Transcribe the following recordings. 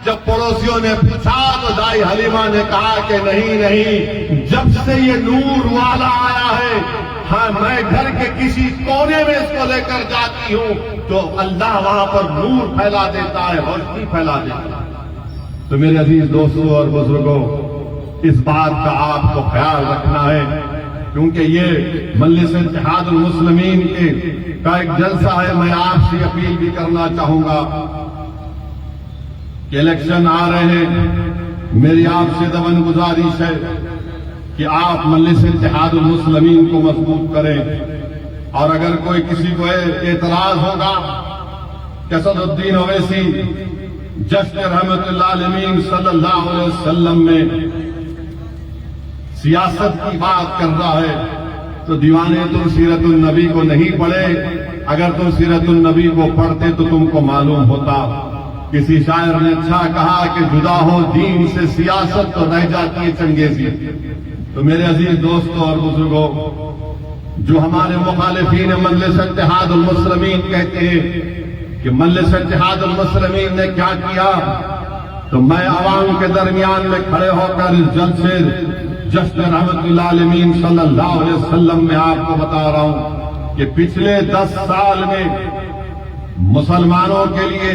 جب پڑوسیوں نے پوچھا تو دائی حلیمہ نے کہا کہ نہیں، جب سے یہ نور والا آیا ہے، ہاں میں گھر کے کسی کونے میں اس کو لے کر جاتی ہوں تو اللہ وہاں پر نور پھیلا دیتا ہے، روشنی پھیلا دیتا ہے۔ تو میرے عزیز دوستوں اور بزرگوں، اس بات کا آپ کو خیال رکھنا ہے، کیونکہ یہ مجلس اتحاد المسلمین کا ایک جلسہ ہے۔ میں آپ سے اپیل بھی کرنا چاہوں گا کہ الیکشن آ رہے ہیں، میری آپ سے دبن گزارش ہے کہ آپ مجلس اتحاد المسلمین کو مضبوط کریں، اور اگر کوئی کسی کو اعتراض ہوگا کہ اسد الدین اویسی جشن رحمت اللہ علیہ صلی اللہ علیہ وسلم میں سیاست کی بات کر رہا ہے تو دیوانے تم سیرت النبی کو نہیں پڑھے، اگر تم سیرت النبی کو پڑھتے تو تم کو معلوم ہوتا۔ کسی شاعر نے اچھا کہا کہ جدا ہو دین سے سیاست تو رہ جاتی ہے چنگیزی۔ تو میرے عزیز دوستوں اور بزرگوں، جو ہمارے مخالفین مجلس اتحاد المسلمین کہتے ہیں کہ مجلس اتحاد المسلمین نے کیا کیا، تو میں عوام کے درمیان میں کھڑے ہو کر اس جلسے جشن رحمت اللہ علیہ صلی اللہ علیہ وسلم میں آپ کو بتا رہا ہوں کہ پچھلے 10 سال میں مسلمانوں کے لیے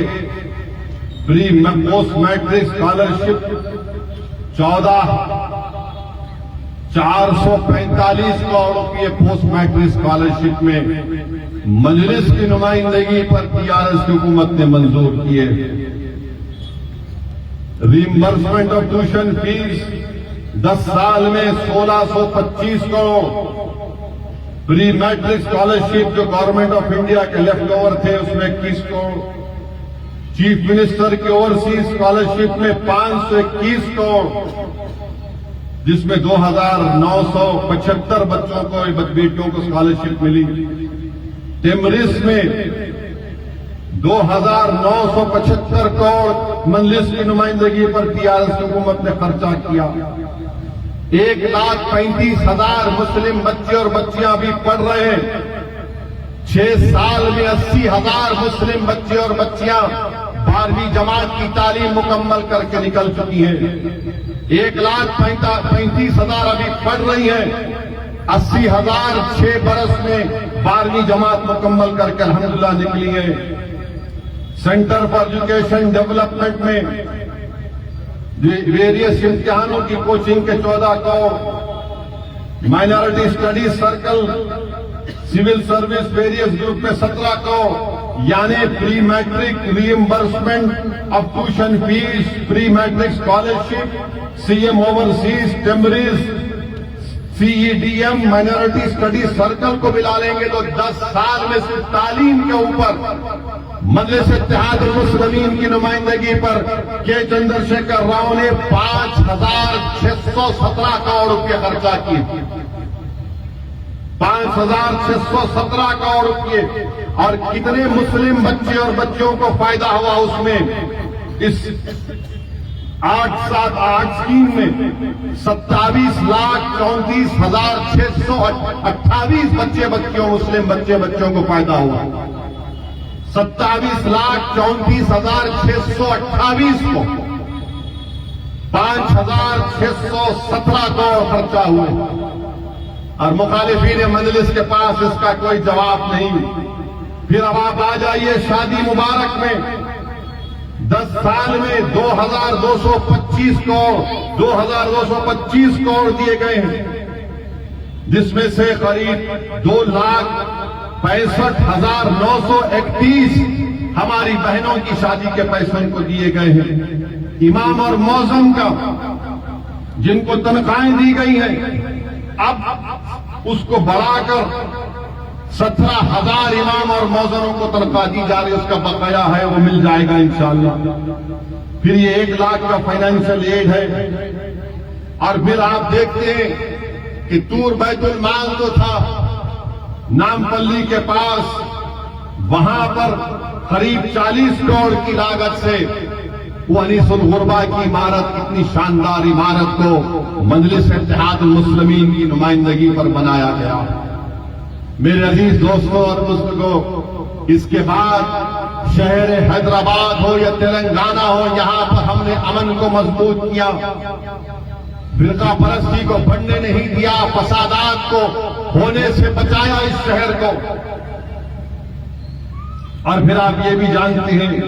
پری پوسٹ میٹرک اسکالرشپ 445 کروڑ روپے پوسٹ میٹرک اسکالرشپ میں مجلس کی نمائندگی پر TRS کی حکومت نے منظور کیے۔ ریمبرسمنٹ آف ٹیوشن فیس 10 سال میں 1625 کروڑ، پری میٹرک اسکالرشپ جو گورنمنٹ آف انڈیا کے لیفٹ اوور تھے اس میں 21 کروڑ، چیف منسٹر کی اوورسیز اسکالرشپ میں 521 کروڑ، جس میں 2975 بچوں کو بیٹیوں کو اسکالرشپ ملی۔ ٹیمرس میں 2975 کروڑ مجلس کی نمائندگی پر TRS کی حکومت نے خرچہ کیا۔ 1,35,000 مسلم بچے اور بچیاں بھی پڑھ رہے ہیں۔ 6 سال میں 80,000 مسلم بچے اور بچیاں 12ویں جماعت کی تعلیم مکمل کر کے نکل چکی ہیں۔ 1,35,000 ابھی پڑھ رہی ہیں۔ 80,000 6 برس میں 12ویں جماعت مکمل کر کے الحمدللہ نکلی ہے۔ سینٹر فار ایجوکیشن ڈیولپمنٹ میں ویریس امتحانوں کی کوچنگ کے 14 crore, minority studies circle, civil service various group میں 17 کروڑ، یعنی pre matric reimbursement of tuition fees, pre matric scholarship, CM overseas, TMREIS, CEDM، minority studies circle کو ملا لیں گے تو 10 سال میں صرف تعلیم کے اوپر مجلس اتحاد المسلمین کی نمائندگی پر کے چندر شیکھر راؤ نے 5,617 کروڑ روپے خرچہ کیے۔ 5,617 کروڑ روپے، اور کتنے مسلم بچے اور بچوں کو فائدہ ہوا اس میں؟ اس 8 اسکیم میں 27,34,628 مسلم بچوں کو فائدہ ہوا۔ 27,34,628 کو 5,617 کروڑ خرچہ ہوئے، اور مخالفین مجلس کے پاس اس کا کوئی جواب نہیں۔ پھر اب آپ آ جائیے شادی مبارک میں 10 سال میں 2,225 کروڑ دیے گئے ہیں، جس میں سے قریب 2,65,931 ہماری بہنوں کی شادی کے پیسے ان کو دیے گئے ہیں۔ امام اور مؤذن کا جن کو تنخواہیں دی گئی ہیں، اب اس کو بڑھا کر 17,000 امام اور مؤذنوں کو تنخواہ دی جا رہی ہے، اس کا بقایا ہے وہ مل جائے گا انشاءاللہ۔ پھر یہ 1 لاکھ کا فائنینشیل ایڈ ہے، اور پھر آپ دیکھتے ہیں کہ تور بیت المال جو تھا نامپلی کے پاس، وہاں پر قریب 40 کروڑ کی لاگت سے وہ انیس الغربا کی عمارت، اتنی شاندار عمارت کو مجلس اتحاد المسلمین کی نمائندگی پر بنایا گیا۔ میرے عزیز دوستوں اور بزرگوں، اس کے بعد شہر حیدرآباد ہو یا تلنگانہ ہو، یہاں پر ہم نے امن کو مضبوط کیا، فرقہ پرستی کو بڑھنے نہیں دیا، فسادات کو ہونے سے بچایا اس شہر کو۔ اور پھر آپ یہ بھی جانتے ہیں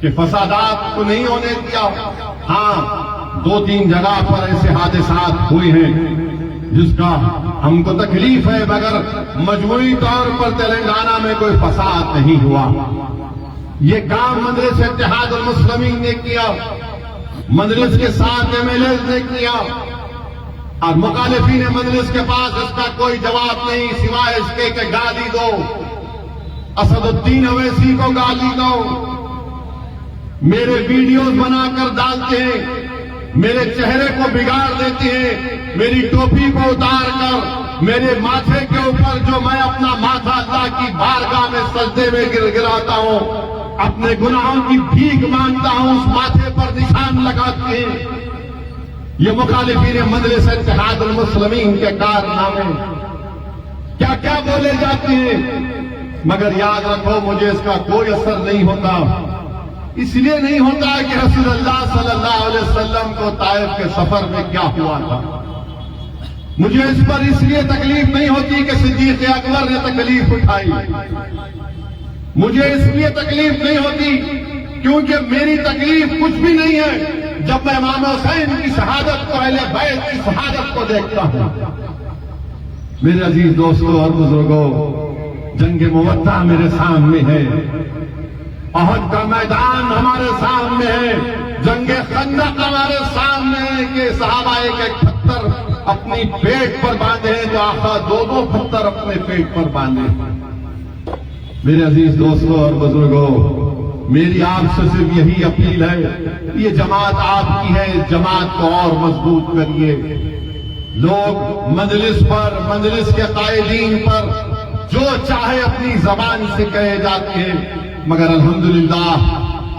کہ فسادات کو نہیں ہونے دیا۔ ہاں، 2-3 جگہ پر ایسے حادثات ہوئے ہیں جس کا ہم کو تکلیف ہے، مگر مجموعی طور پر تلنگانہ میں کوئی فساد نہیں ہوا۔ یہ کام مجلس اتحاد المسلمین نے کیا، مجلس کے 7 MLAs نے کیا، اور مخالفین مجلس کے پاس اس کا کوئی جواب نہیں سوائے اس کے کہ گالی دو، اسد الدین اویسی کو گالی دو۔ میرے ویڈیوز بنا کر ڈالتے ہیں، میرے چہرے کو بگاڑ دیتے ہیں، میری ٹوپی کو اتار کر میرے ماتھے کے اوپر جو میں اپنا ماتھا اللہ کی بارگاہ میں سجدے میں گراتا ہوں، اپنے گناہوں کی بھیک مانگتا ہوں، اس ماتھے پر نشان لگاتے ہیں۔ یہ مخالفین مجلس اتحاد المسلمین کے کارنامے کیا کیا بولے جاتے ہیں، مگر یاد رکھو مجھے اس کا کوئی اثر نہیں ہوتا۔ اس لیے نہیں ہوتا کہ رسول اللہ صلی اللہ علیہ وسلم کو طائف کے سفر میں کیا ہوا تھا۔ مجھے اس پر اس لیے تکلیف نہیں ہوتی کہ صدیق اکبر نے تکلیف اٹھائی، مجھے اس لیے تکلیف نہیں ہوتی کیونکہ میری تکلیف کچھ بھی نہیں ہے جب میں امام حسین کی شہادت کو، اہل بیت کی شہادت کو دیکھتا ہوں۔ میرے عزیز دوستوں اور بزرگوں، جنگ موطا میرے سامنے ہے، احد کا میدان ہمارے سامنے ہے، جنگ خندق ہمارے سامنے ہے کہ صحابہ ایک پتھر اپنی پیٹ پر باندھے ہیں تو آقا 2 پتھر اپنے پیٹ پر باندھے۔ میرے عزیز دوستوں اور بزرگوں، میری آپ سے صرف یہی اپیل ہے، یہ جماعت آپ کی ہے، اس جماعت کو اور مضبوط کریے۔ لوگ مجلس پر، مجلس کے قائدین پر جو چاہے اپنی زبان سے کہے جاتے ہیں، مگر الحمدللہ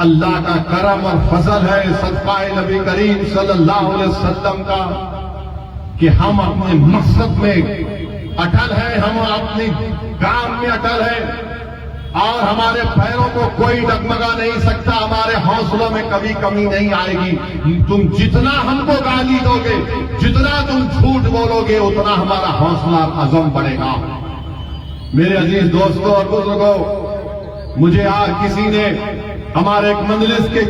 اللہ کا کرم اور فضل ہے، صدقہ نبی کریم صلی اللہ علیہ وسلم کا، کہ ہم اپنے مقصد میں اٹل ہیں، ہم اپنے کام میں اٹل ہیں، اور ہمارے پیروں کو کوئی ڈگمگا نہیں سکتا، ہمارے حوصلوں میں کبھی کمی نہیں آئے گی۔ تم جتنا ہم کو گالی دو گے، جتنا تم جھوٹ بولو گے، اتنا ہمارا حوصلہ عزم بڑھے گا۔ میرے عزیز دوستوں اور بزرگوں، مجھے کسی نے، ہمارے ایک مجلس کے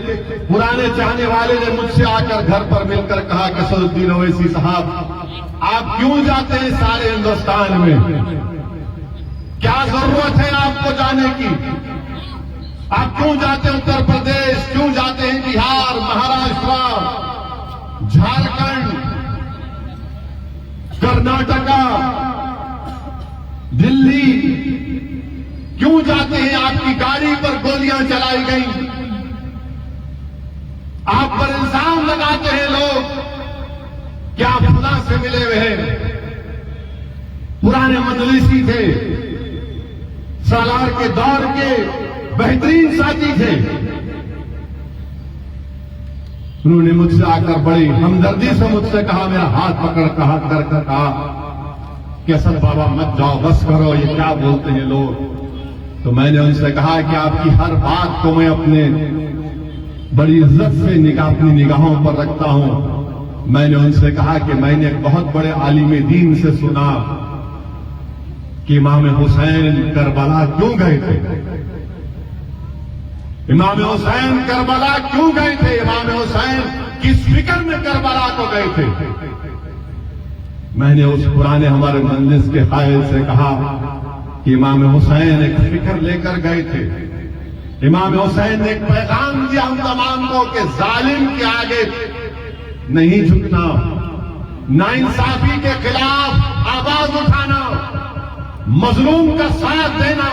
پرانے چاہنے والے نے مجھ سے آ کر گھر پر مل کر کہا کہ اسد الدین اویسی صاحب، آپ کیوں جاتے ہیں سارے ہندوستان میں؟ کیا ضرورت ہے آپ کو جانے کی؟ آپ کیوں جاتے ہیں اتر پردیش، کیوں جاتے ہیں بہار، مہاراشٹر، جھارکھنڈ، کرناٹکا، دلی، کیوں جاتے ہیں؟ آپ کی گاڑی پر گولیاں چلائی گئیں، آپ پر الزام لگاتے ہیں لوگ کہ آپ خدا سے ملے ہوئے ہیں۔ پرانے مجلسی تھے، سالار کے دور کے بہترین ساتھی تھے، انہوں نے مجھ سے آ کر بڑی ہمدردی سے مجھ سے کہا، میرا ہاتھ پکڑ کر کہا کہ اسد بابا مت جاؤ، بس کرو، یہ کیا بولتے ہیں لوگ۔ تو میں نے ان سے کہا کہ آپ کی ہر بات کو میں اپنے بڑی عزت سے اپنی نگاہوں پر رکھتا ہوں۔ میں نے ان سے کہا کہ میں نے ایک بہت بڑے عالم دین سے سنا کہ امام حسین کربلا کیوں گئے تھے، امام حسین کربلا کیوں گئے تھے، امام حسین کس فکر میں کربلا کو گئے تھے۔ میں نے اس پرانے ہمارے مجلس کے قائد سے کہا کہ امام حسین ایک فکر لے کر گئے تھے، امام حسین نے ایک پیغام دیا ہم تمام کو کہ ظالم کے آگے نہیں جھکنا، ناانصافی کے خلاف آواز اٹھانا، مظلوم کا ساتھ دینا،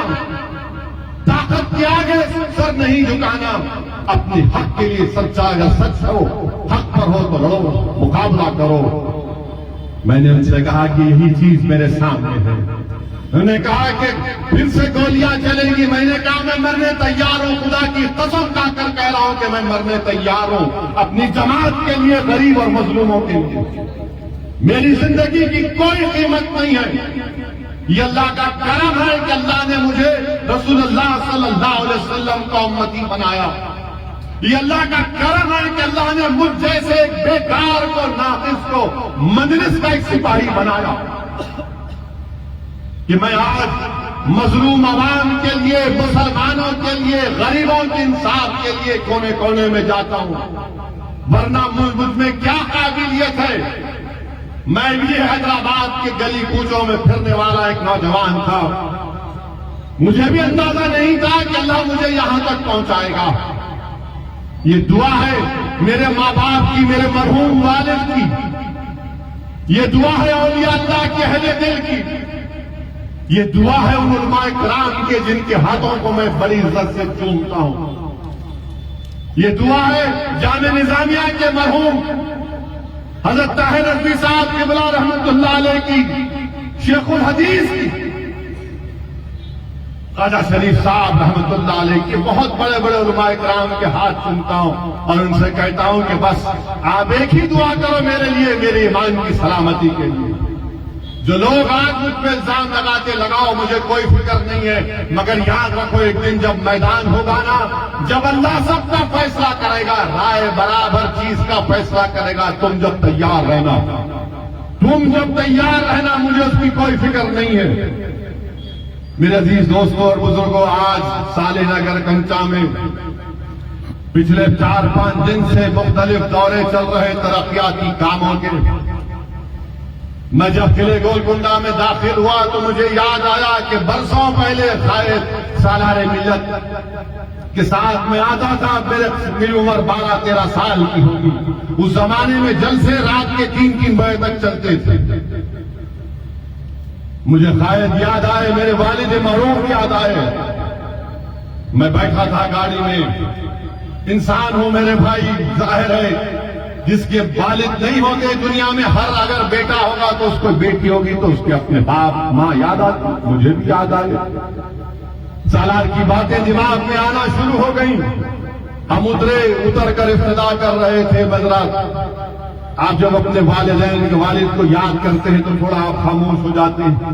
طاقت کے آگے سر نہیں جھکانا، اپنے حق کے لیے سچا اگر سچ ہو، حق پر ہو تو لڑو، مقابلہ کرو۔ میں نے ان سے کہا کہ یہی چیز میرے سامنے ہے۔ انہوں نے کہا کہ پھر سے گولیاں چلیں گی، میں نے کہا میں مرنے تیار ہوں، خدا کی قسم کھا کر کہہ رہا ہوں کہ میں مرنے تیار ہوں، اپنی جماعت کے لیے، غریب اور مظلوموں کے لیے۔ میری زندگی کی کوئی قیمت نہیں ہے، یہ اللہ کا کرم ہے کہ اللہ نے مجھے رسول اللہ صلی اللہ علیہ وسلم کا امتی بنایا. یہ اللہ کا کرم ہے کہ اللہ نے مجھ جیسے ایک بیکار کو ناقص کو مجلس کا ایک سپاہی بنایا کہ میں آج مظلوم عوام کے لیے، مسلمانوں کے لیے، غریبوں کے انصاف کے لیے کونے کونے میں جاتا ہوں. ورنہ مجھ میں کیا قابلیت ہے؟ میں بھی حیدرآباد کے گلی کوچوں میں پھرنے والا ایک نوجوان تھا. مجھے بھی اندازہ نہیں تھا کہ اللہ مجھے یہاں تک پہنچائے گا. یہ دعا ہے میرے ماں باپ کی، میرے مرحوم والد کی. یہ دعا ہے اولیاء اللہ کے اہل دل کی. یہ دعا ہے ان علماء کرام کے جن کے ہاتھوں کو میں بڑی عزت سے چومتا ہوں. یہ دعا ہے جامعہ نظامیہ کے مرحوم حضرت طاہر رضوی صاحب قبلہ رحمت اللہ علیہ کی، شیخ الحدیث کی، خواجہ شریف صاحب رحمت اللہ علیہ کے، بہت بڑے بڑے علماء کرام کے ہاتھ چومتا ہوں اور ان سے کہتا ہوں کہ بس آپ ایک ہی دعا کرو میرے لیے، میرے ایمان کی سلامتی کے لیے. جو لوگ آج مجھ پہ الزام لگاتے، لگاؤ، مجھے کوئی فکر نہیں ہے، مگر یاد رکھو ایک دن جب میدان ہوگا نا، جب اللہ سب کا فیصلہ کرے گا، رائے برابر چیز کا فیصلہ کرے گا، تم جب تیار رہنا، تم جب تیار رہنا، مجھے اس کی کوئی فکر نہیں ہے. میرے عزیز دوستوں اور بزرگوں، آج سالے نگر کنچا میں پچھلے 4-5 دن سے مختلف دورے چل رہے ترقیاتی کاموں کے. میں جب قلعے گولکنڈہ میں داخل ہوا تو مجھے یاد آیا کہ برسوں پہلے قائد سالار ملت کے ساتھ میں آتا تھا. میری عمر 12-13 سال کی ہوگی. اس زمانے میں جلسے رات کے 3-3 بجے تک چلتے تھے. مجھے قائد یاد آئے، میرے والد مرحوم یاد آئے. میں بیٹھا تھا گاڑی میں. انسان ہوں میرے بھائی، ظاہر ہے جس کے والد نہیں ہوتے دنیا میں، ہر اگر بیٹا ہوگا تو اس کو بیٹی ہوگی تو اس کے اپنے باپ ماں یاد آتے. مجھے بھی یاد آئے. سالار کی باتیں دماغ میں آنا شروع ہو گئیں. ہم اتر کر ابتدا کر رہے تھے مذرات. آپ جب اپنے والدین کے والد کو یاد کرتے ہیں تو تھوڑا آپ خاموش ہو جاتے ہیں.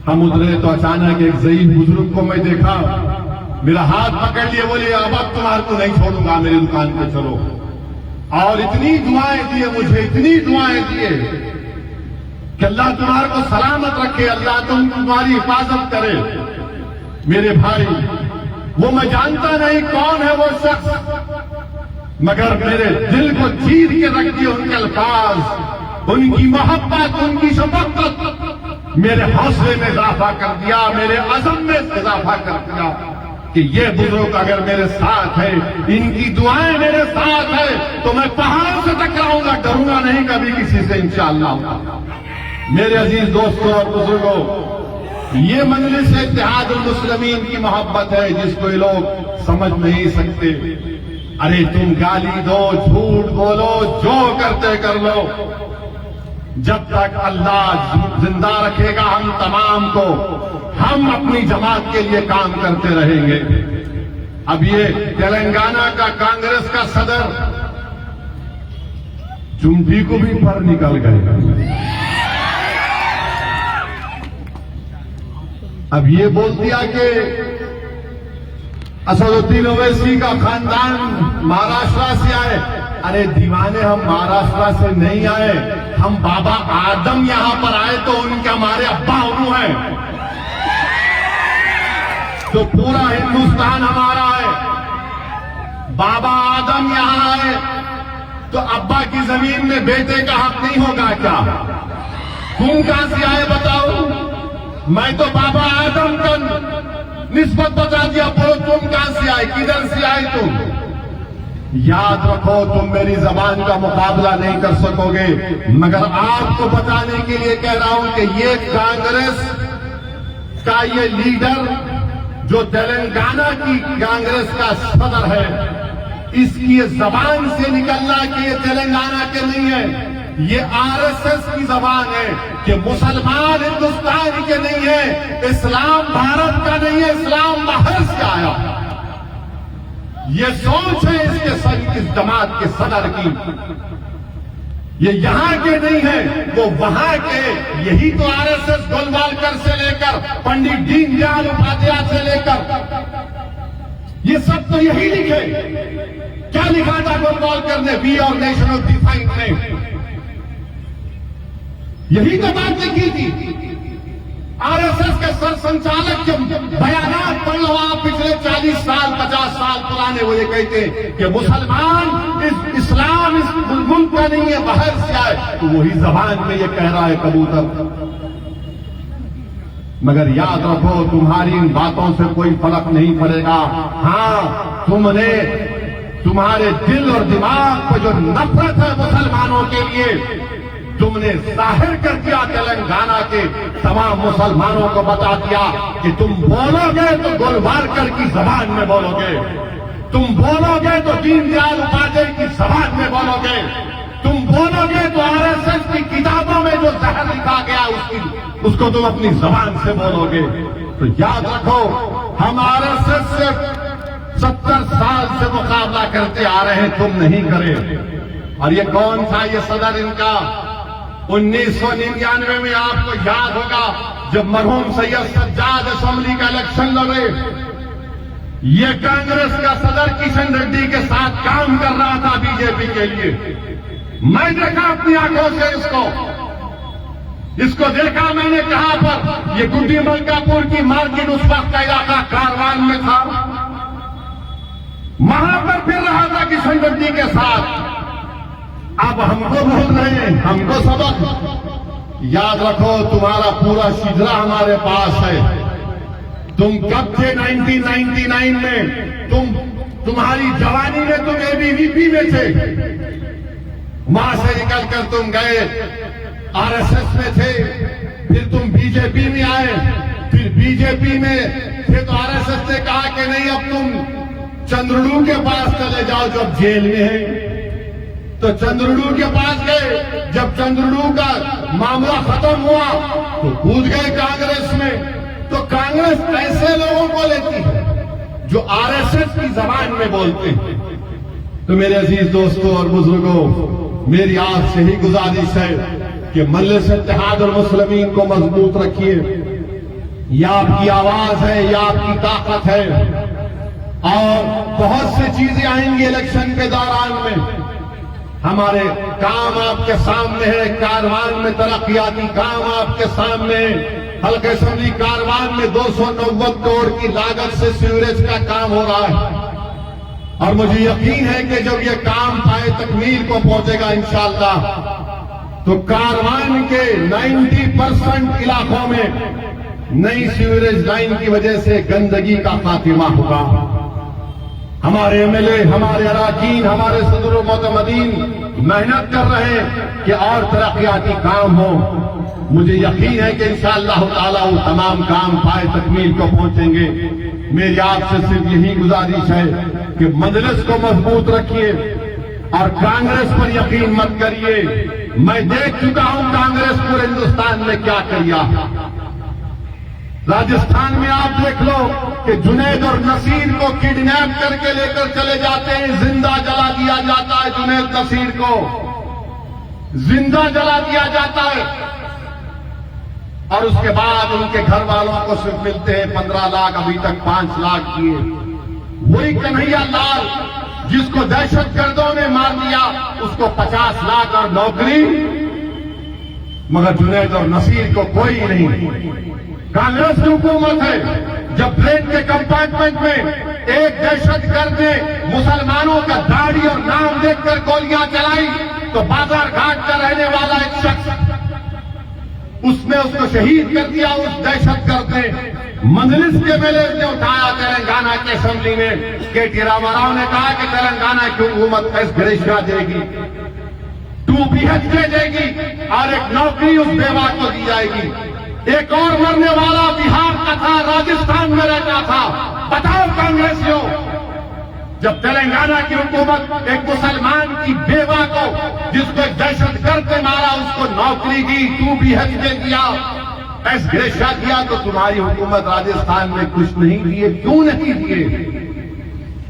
ہم اترے تو اچانک ایک ضعیف بزرگ کو میں دیکھا. میرا ہاتھ پکڑ لیے، بولے اب تمہارے کو نہیں چھوڑوں گا، میری دکان پہ چلو. اور اتنی دعائیں دیے مجھے، اتنی دعائیں دیے کہ اللہ تمہارے کو سلامت رکھے، اللہ تمہاری حفاظت کرے. میرے بھائی، وہ میں جانتا نہیں کون ہے وہ شخص، مگر میرے دل کو چیر کے رکھ دیے ان کے الفاظ، ان کی محبت، ان کی شفقت میرے حوصلے میں اضافہ کر دیا، میرے عزم میں اضافہ کر دیا کہ یہ بزرگ اگر میرے ساتھ ہے، ان کی دعائیں میرے ساتھ ہے تو میں پہاڑ سے ٹکراؤں گا، ڈروں گا نہیں کبھی کسی سے انشاءاللہ. میرے عزیز دوستوں اور بزرگوں، یہ مجلس اتحاد المسلمین کی محبت ہے جس کو یہ لوگ سمجھ نہیں سکتے. ارے تم گالی دو، جھوٹ بولو، جو کرتے کر لو، جب تک اللہ زندہ رکھے گا ہم تمام کو، ہم اپنی جماعت کے لیے کام کرتے رہیں گے. اب یہ تلنگانہ کا کانگریس کا صدر چمٹی کو بھی پر نکل گئے. اب یہ بول دیا کہ اسد الدین اویسی کا خاندان مہاراشٹر سے آئے. ارے دیوانے، ہم مہاراشٹر سے نہیں آئے، ہم بابا آدم یہاں پر آئے تو ان کے ہمارے ابا انہوں ہیں. تو پورا ہندوستان ہمارا ہے. بابا آدم یہاں آئے تو ابا کی زمین میں بیٹے کا حق نہیں ہوگا کیا؟ تم کہاں سے آئے بتاؤ؟ میں تو بابا آدم کا نسبت بتا دیا، بولو تم کہاں سے آئے، کدھر سے آئے تم؟ یاد رکھو تم میری زبان کا مقابلہ نہیں کر سکو گے، مگر آپ کو بتانے کے لیے کہہ رہا ہوں کہ یہ کانگریس کا یہ لیڈر جو تلنگانہ کی کانگریس کا صدر ہے، اس کی زبان سے نکلنا کہ یہ تلنگانہ کے نہیں ہے، یہ RSS کی زبان ہے کہ مسلمان ہندوستان کے نہیں ہے، اسلام بھارت کا نہیں ہے، اسلام باہر سے آیا. یہ سوچ ہے اس جماعت کے صدر کی. یہ یہاں کے نہیں ہیں، وہ وہاں کے. یہی تو آر ایس ایس گولوالکر سے لے کر پنڈت دین دیال اپادھیائے سے لے کر یہ سب تو یہی لکھے. کیا لکھا تھا گولوالکر نے وی اور نیشن آف ڈیفائن میں؟ یہی تو بات لکھی تھی. آر ایس ایس کے سر سنچالک کے بیانات پڑھ لو آپ پچھلے 40 سال 50 سال پرانے، وہ یہ کہتے ہیں کہ مسلمان اسلام اس ملک کا نہیں ہے، باہر سے آئے. تو وہی زبان میں یہ کہہ رہا ہے کبوتر. مگر یاد رکھو تمہاری ان باتوں سے کوئی فرق نہیں پڑے گا. ہاں تم نے تمہارے دل اور دماغ پہ جو نفرت ہے مسلمانوں کے لیے تم نے ظاہر کر دیا. تلنگانہ کے تمام مسلمانوں کو بتا دیا کہ تم بولو گے تو گولوالکر کی زبان میں بولو گے، تم بولو گے تو دین دیال اپادھیائے کی زبان میں بولو گے، تم بولو گے تو آر ایس ایس کی کتابوں میں جو زہر لکھا گیا اس کو تم اپنی زبان سے بولو گے. تو یاد رکھو ہم آر ایس ایس سے 70 سال سے مقابلہ کرتے آ رہے ہیں، تم نہیں کرے. اور یہ کون تھا یہ صدر ان کا؟ 1999 میں آپ کو یاد ہوگا جب مرحوم سید سجاد اسمبلی کا الیکشن لڑے، یہ کانگریس کا صدر کشن ریڈی کے ساتھ کام کر رہا تھا بی جے پی کے لیے. میں دیکھا اپنی آنکھوں سے اس کو دیکھا. میں نے کہا پر یہ گڈی ملکا پور کی مارکیٹ اس وقت کا علاقہ کاروان میں تھا، وہاں پر پھر رہا تھا کشن ریڈی کے ساتھ. اب ہم کو بول رہے ہیں، ہم کو سبق. یاد رکھو تمہارا پورا شجرا ہمارے پاس ہے. تم کب تھے 1999 میں؟ تمہاری جوانی میں تم اے بی وی پی میں تھے، وہاں سے نکل کر تم گئے آر ایس ایس میں تھے، پھر تم بی جے پی میں آئے، پھر بی جے پی میں پھر تو آر ایس ایس نے کہا کہ نہیں اب تم چندرڑو کے پاس چلے جاؤ جو اب جیل میں ہے. تو چندرڑو کے پاس گئے. جب چندرڑو کا معاملہ ختم ہوا تو کود گئے کانگریس میں. تو کانگریس ایسے لوگوں کو لیتی ہے جو آر ایس ایس کی زبان میں بولتے ہیں. تو میرے عزیز دوستوں اور بزرگوں، میری آپ سے ہی گزارش ہے کہ مجلس اتحاد المسلمین کو مضبوط رکھیے. یہ آپ کی آواز ہے، یہ آپ کی طاقت ہے. اور بہت سی چیزیں آئیں گی الیکشن کے دوران میں. ہمارے کام آپ کے سامنے ہے. کاروان میں ترقیاتی کام آپ کے سامنے ہے. حلقہ اسمبلی کاروان میں 290 کروڑ کی لاگت سے سیوریج کا کام ہو رہا ہے، اور مجھے یقین ہے کہ جب یہ کام پائے تکمیل کو پہنچے گا انشاءاللہ تو کاروان کے 90% علاقوں میں نئی سیوریج لائن کی وجہ سے گندگی کا خاتمہ ہوگا. ہمارے ایم ایل اے، ہمارے اراکین، ہمارے صدر و معتمدین محنت کر رہے ہیں کہ اور ترقیاتی کام ہو. مجھے یقین ہے کہ انشاءاللہ تعالی وہ تمام کام پائے تکمیل کو پہنچیں گے. میری آپ سے صرف یہی گزارش ہے کہ مجلس کو مضبوط رکھیے اور کانگریس پر یقین مت کریے. میں دیکھ چکا ہوں کانگریس پورے ہندوستان میں کیا کیا. راجستھان میں آپ دیکھ لو کہ جنید اور نصیر کو کڈنیپ کر کے لے کر چلے جاتے ہیں، زندہ جلا دیا جاتا ہے. جنید نصیر کو زندہ جلا دیا جاتا ہے، اور اس کے بعد ان کے گھر والوں کو صرف ملتے ہیں 15 لاکھ، ابھی تک 5 لاکھ دیے. وہی کنہیا لال جس کو دہشت گردوں نے مار دیا، اس کو 50 لاکھ اور نوکری، مگر جنید اور نصیر کو کوئی نہیں. کانگریس کی حکومت ہے. جب پلین کے کمپارٹمنٹ میں ایک دہشت گرد نے مسلمانوں کا داڑھی اور نام دیکھ کر گولیاں چلائی تو بازار گھاٹ کا رہنے والا ایک شخص اس نے اس کو شہید کر دیا. اس دہشت گرد نے مجلس کے میلے نے اٹھایا تلنگانہ کی اسمبلی میں. کے ٹی راما راؤ نے کہا کہ تلنگانہ کی حکومت ایس گریشیا دے گی، 2 BHK دے گی، اور ایک نوکری اس بیوہ کو دی جائے گی. ایک اور مرنے والا بہار کا تھا، راجستھان میں رہتا تھا. بتاؤ کانگریسیوں، جب تلنگانہ کی حکومت ایک مسلمان کی بیوہ کو جس کو ایک دہشت گرد نے مارا اس کو نوکری دی، 2 BHK دیا، ایس گریشیا دیا، تو تمہاری حکومت راجستھان میں کچھ نہیں دیے. کیوں نہیں دیے؟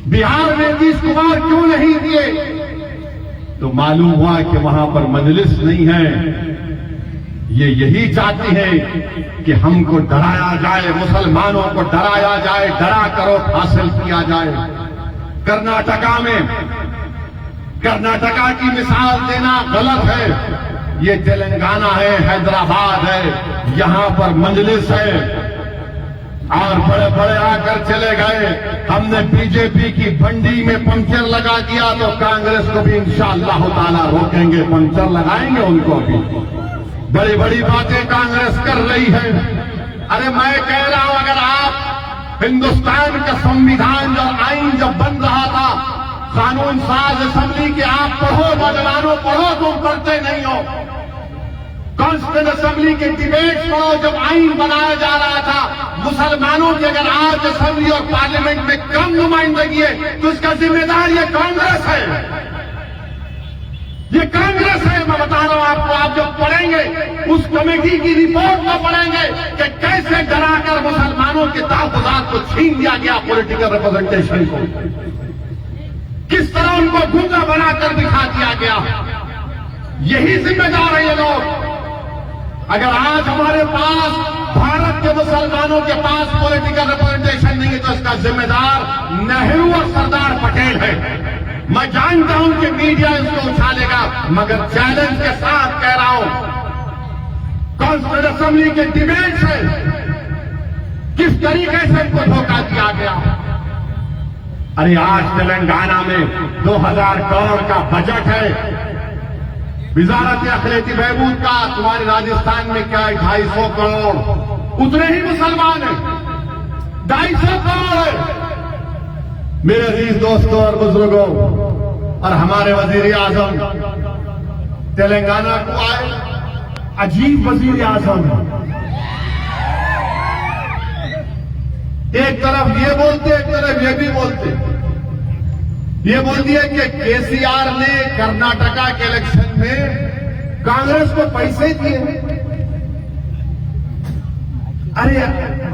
بہار میں نتیش کمار کیوں نہیں دیے؟ تو معلوم ہوا کہ وہاں پر مجلس نہیں ہے. یہ یہی چاہتی ہیں کہ ہم کو ڈرایا جائے, مسلمانوں کو ڈرایا جائے, ڈرا کر ووٹ حاصل کیا جائے. کرناٹکا کی مثال دینا غلط ہے. یہ تلنگانہ ہے, حیدرآباد ہے, یہاں پر مجلس ہے اور بڑے بڑے آ کر چلے گئے. ہم نے بی جے پی کی بھنڈی میں پنچر لگا دیا تو کانگریس کو بھی انشاءاللہ تعالی روکیں گے, پنچر لگائیں گے ان کو بھی. بڑی بڑی باتیں کانگریس کر رہی ہے. ارے میں کہہ رہا ہوں, اگر آپ ہندوستان کا سنویدھان اور آئین جب بن رہا تھا, قانون ساز اسمبلی کے آپ پڑھو, نوجوانوں پڑھو, تم پڑھتے نہیں ہو. کانسٹیٹیوشن اسمبلی کے ڈیبیٹس پڑھو, جب آئین بنایا جا رہا تھا. مسلمانوں کی اگر آج اسمبلی اور پارلیمنٹ میں کم نمائندگی ہے تو اس کا ذمہ دار یہ کانگریس ہے. یہ کانگریس ہے. میں بتا رہا ہوں آپ کو, آپ جب پڑھیں گے اس کمیٹی کی رپورٹ کو پڑھیں گے کہ کیسے ڈرا کر مسلمانوں کے تحفظات کو چھین دیا گیا, پولیٹیکل ریپرزنٹیشن کو کس طرح ان کو گنگا بنا کر دکھا دیا گیا. یہی ذمہ دار ہے یہ لوگ. اگر آج ہمارے پاس بھارت کے مسلمانوں کے پاس پولیٹیکل ریپرزنٹیشن نہیں ہے تو اس کا ذمہ دار نہرو اور سردار پٹیل ہے. میں جانتا ہوں کہ میڈیا اس کو اچھالے گا, مگر چیلنج کے ساتھ کہہ رہا ہوں, کانسٹیٹیوشن اسمبلی کے ڈیبیٹس ہے, کس طریقے سے ان کو دھوکہ دیا گیا. ارے آج تلنگانہ میں 2000 کروڑ کا بجٹ ہے وزارت اقلیتی بہبود کا. تمہارے راجستھان میں کیا ہے, 250 کروڑ. اتنے ہی مسلمان ہیں, 250 کروڑ ہے. میرے عزیز دوستوں اور بزرگوں, اور ہمارے وزیر اعظم تلنگانہ کو آئے, عجیب وزیر اعظم. ایک طرف یہ بولتے, ایک طرف یہ بھی بولتے. یہ بولتی ہے کہ کے سی آر نے کرناٹکا کے الیکشن میں کانگریس کو پیسے دیے. ارے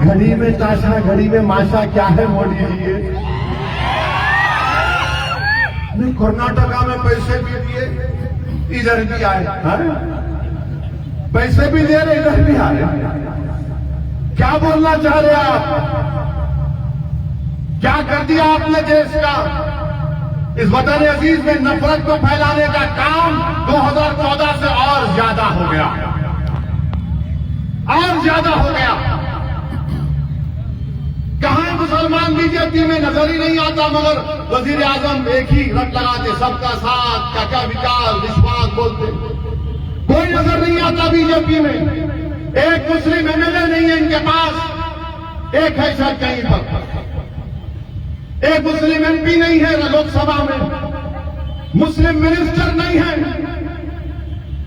گھڑی میں تاشا, گھڑی میں ماشا, کیا ہے موڈی جی؟ نہیں, کرناٹکا میں پیسے بھی دیے, ادھر بھی آئے, پیسے بھی دے رہے, ادھر بھی آ رہے. کیا بولنا چاہ رہے آپ؟ کیا کر دیا آپ نے دیش کا؟ اس وطن عزیز میں نفرت کو پھیلانے کا کام 2014 سے اور زیادہ ہو گیا, اور زیادہ ہو گیا. کہاں مسلمان بی جے پی میں نظر ہی نہیں آتا, مگر وزیر اعظم ایک ہی رٹ لگاتے, سب کا ساتھ, کیا وکاس, وشواس بولتے. کوئی نظر نہیں آتا بی جے پی میں. ایک مسلم ایم ایل اے نہیں ہے ان کے پاس, ایک ہے شاید کہیں پر. ایک مسلم ایم پی نہیں ہے لوک سبھا میں, مسلم منسٹر نہیں ہے.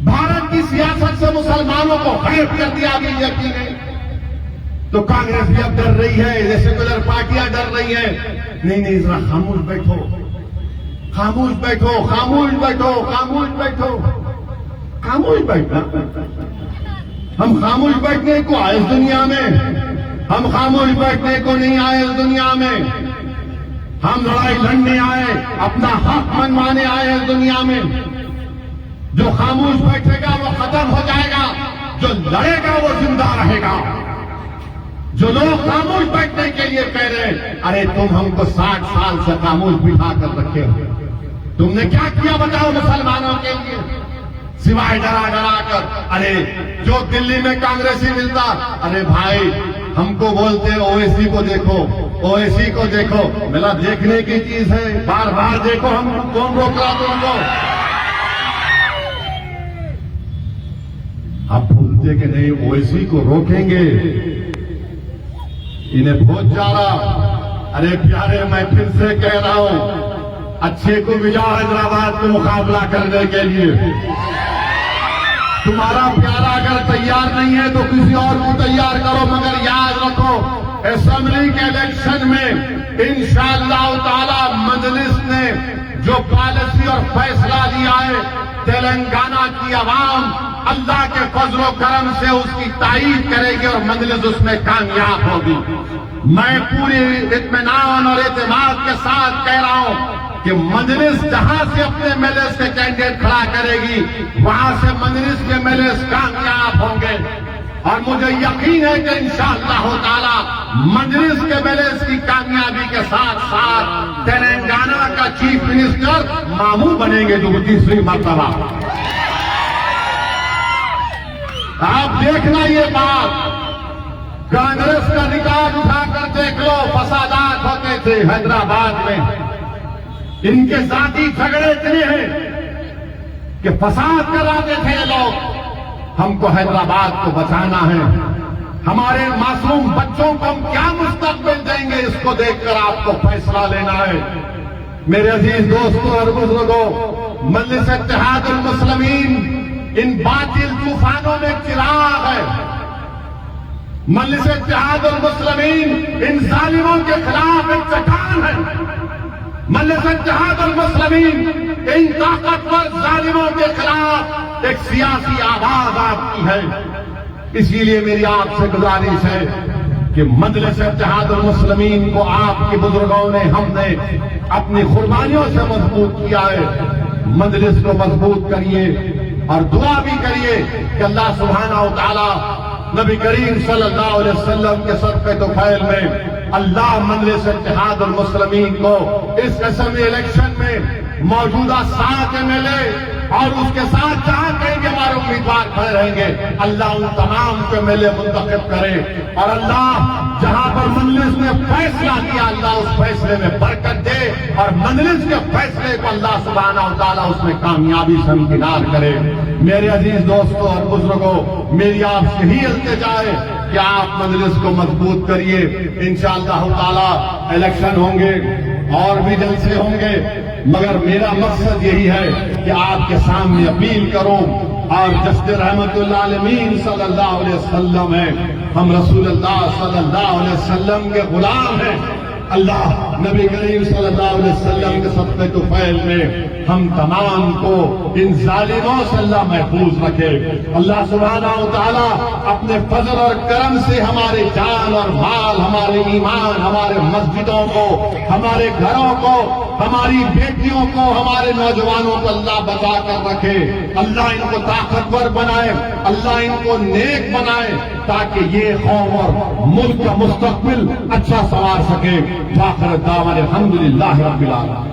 بھارت کی سیاست سے مسلمانوں کو غائب کر دیا بی جے پی نے. تو کانگریس بھی اب ڈر رہی ہے, یہ سیکولر پارٹیاں ڈر رہی ہیں. نہیں, ذرا خاموش بیٹھو, خاموش بیٹھو, خاموش بیٹھو, خاموش بیٹھو, خاموش بیٹھنا. ہم خاموش بیٹھنے کو آئے اس دنیا میں, ہم خاموش بیٹھنے کو نہیں آئے اس دنیا میں. ہم لڑائی لڑنے آئے, اپنا حق منوانے آئے اس دنیا میں. جو خاموش بیٹھے گا وہ ختم ہو جائے گا, جو لڑے گا وہ زندہ رہے گا. جو لوگ خاموش بیٹھنے کے لیے کہہ رہے ہیں, ارے تم ہم کو 60 سال سے خاموش بٹھا کر رکھے ہو, تم نے کیا کیا بتاؤ مسلمانوں کے لیے, سوائے ڈرا ڈرا کر. ارے جو دلی میں کانگریسی ملتا, ارے بھائی ہم کو بولتے او اے سی کو دیکھو, او اے سی کو دیکھو. ملا دیکھنے کی چیز ہے, بار بار دیکھو, ہم کون روک رہا تم کو؟ آپ بولتے کہ نہیں او اے سی کو روکیں گے, انہیں بہت جا رہا. ارے پیارے, میں پھر سے کہہ رہا ہوں, اچھے کو بھی جاؤ حیدرآباد کو مقابلہ کرنے کے لیے. تمہارا پیارا اگر تیار نہیں ہے تو کسی اور کو تیار کرو, مگر یاد رکھو اسمبلی کے الیکشن میں انشاءاللہ تعالی مجلس نے جو پالیسی اور فیصلہ لیا ہے, تلنگانہ کی عوام اللہ کے فضل و کرم سے اس کی تائید کرے گی اور مجلس اس میں کامیاب ہوگی. میں پوری اطمینان اور اعتماد کے ساتھ کہہ رہا ہوں, کہ مجلس جہاں سے اپنے مجلس کے کینڈیڈیٹ کھڑا کرے گی وہاں سے مجلس کے مجلس کامیاب ہوں گے، اور مجھے یقین ہے کہ انشاءاللہ تعالی مجلس کے مجلس کی کامیابی کے ساتھ ساتھ تلنگانہ کا چیف منسٹر ماموں بنیں گے جو تیسری مرتبہ۔ آپ دیکھنا یہ بات، کانگریس کا ریکارڈ اٹھا کر دیکھ لو، فسادات ہوتے تھے حیدرآباد میں، ان کے ذاتی جھگڑے اتنے ہیں کہ فساد کراتے تھے یہ لوگ۔ ہم کو حیدرآباد کو بچانا ہے، ہمارے معصوم بچوں کو ہم کیا مستقبل دیں گے، اس کو دیکھ کر آپ کو فیصلہ لینا ہے۔ میرے عزیز دوستوں اور بزرگوں، مجلس اتحاد المسلمین ان باطل طوفانوں میں چراغ ہے، مجلس اتحاد المسلمین ان ظالموں کے خلاف ایک چٹان ہے، مجلس اتحاد المسلمین ان طاقتور ظالموں کے خلاف ایک سیاسی آواز آپ کی ہے۔ اسی لیے میری آپ سے گزارش ہے کہ مجلس اتحاد المسلمین کو آپ کے بزرگوں نے، ہم نے اپنی قربانیوں سے مضبوط کیا ہے۔ مجلس کو مضبوط کریے اور دعا بھی کریے کہ اللہ سبحانہ و تعالی نبی کریم صلی اللہ علیہ وسلم کے صدقے طفیل میں اللہ مجلس اتحاد المسلمین کو اس اسمبلی الیکشن میں موجودہ 7 MLA اور اس کے ساتھ جہاں کہیں گے ہمارے امیدوار کھڑے رہیں گے، اللہ ان تمام کو MLA منتخب کرے، اور اللہ جہاں پر مجلس نے فیصلہ کیا اللہ اس فیصلے میں برکت دے، اور مجلس کے فیصلے کو اللہ سبحانہ و تعالیٰ اس میں کامیابی سے امکنار کرے۔ میرے عزیز دوستوں اور بزرگوں، میری آپ سے ہی التجا ہے کہ آپ مجلس کو مضبوط کریے۔ انشاءاللہ تعالیٰ الیکشن ہوں گے اور بھی جلسے ہوں گے، مگر میرا مقصد یہی ہے کہ آپ کے سامنے اپیل کروں، اور جسد رحمت اللہ عالمین صلی اللہ علیہ وسلم ہے، ہم رسول اللہ صلی اللہ علیہ وسلم کے غلام ہیں۔ اللہ نبی کریم صلی اللہ علیہ وسلم کے صدقے طفیل میں ہم تمام کو ان ظالموں سے اللہ محفوظ رکھے۔ اللہ سبحانہ و تعالیٰ اپنے فضل اور کرم سے ہمارے جان اور مال، ہمارے ایمان، ہمارے مسجدوں کو، ہمارے گھروں کو، ہماری بیٹیوں کو، ہمارے نوجوانوں کو اللہ بچا کر رکھے۔ اللہ ان کو طاقتور بنائے، اللہ ان کو نیک بنائے، تاکہ یہ قوم اور ملک کا مستقبل اچھا سنوار سکے۔ وآخر دعوانا الحمدللہ رب العالمین۔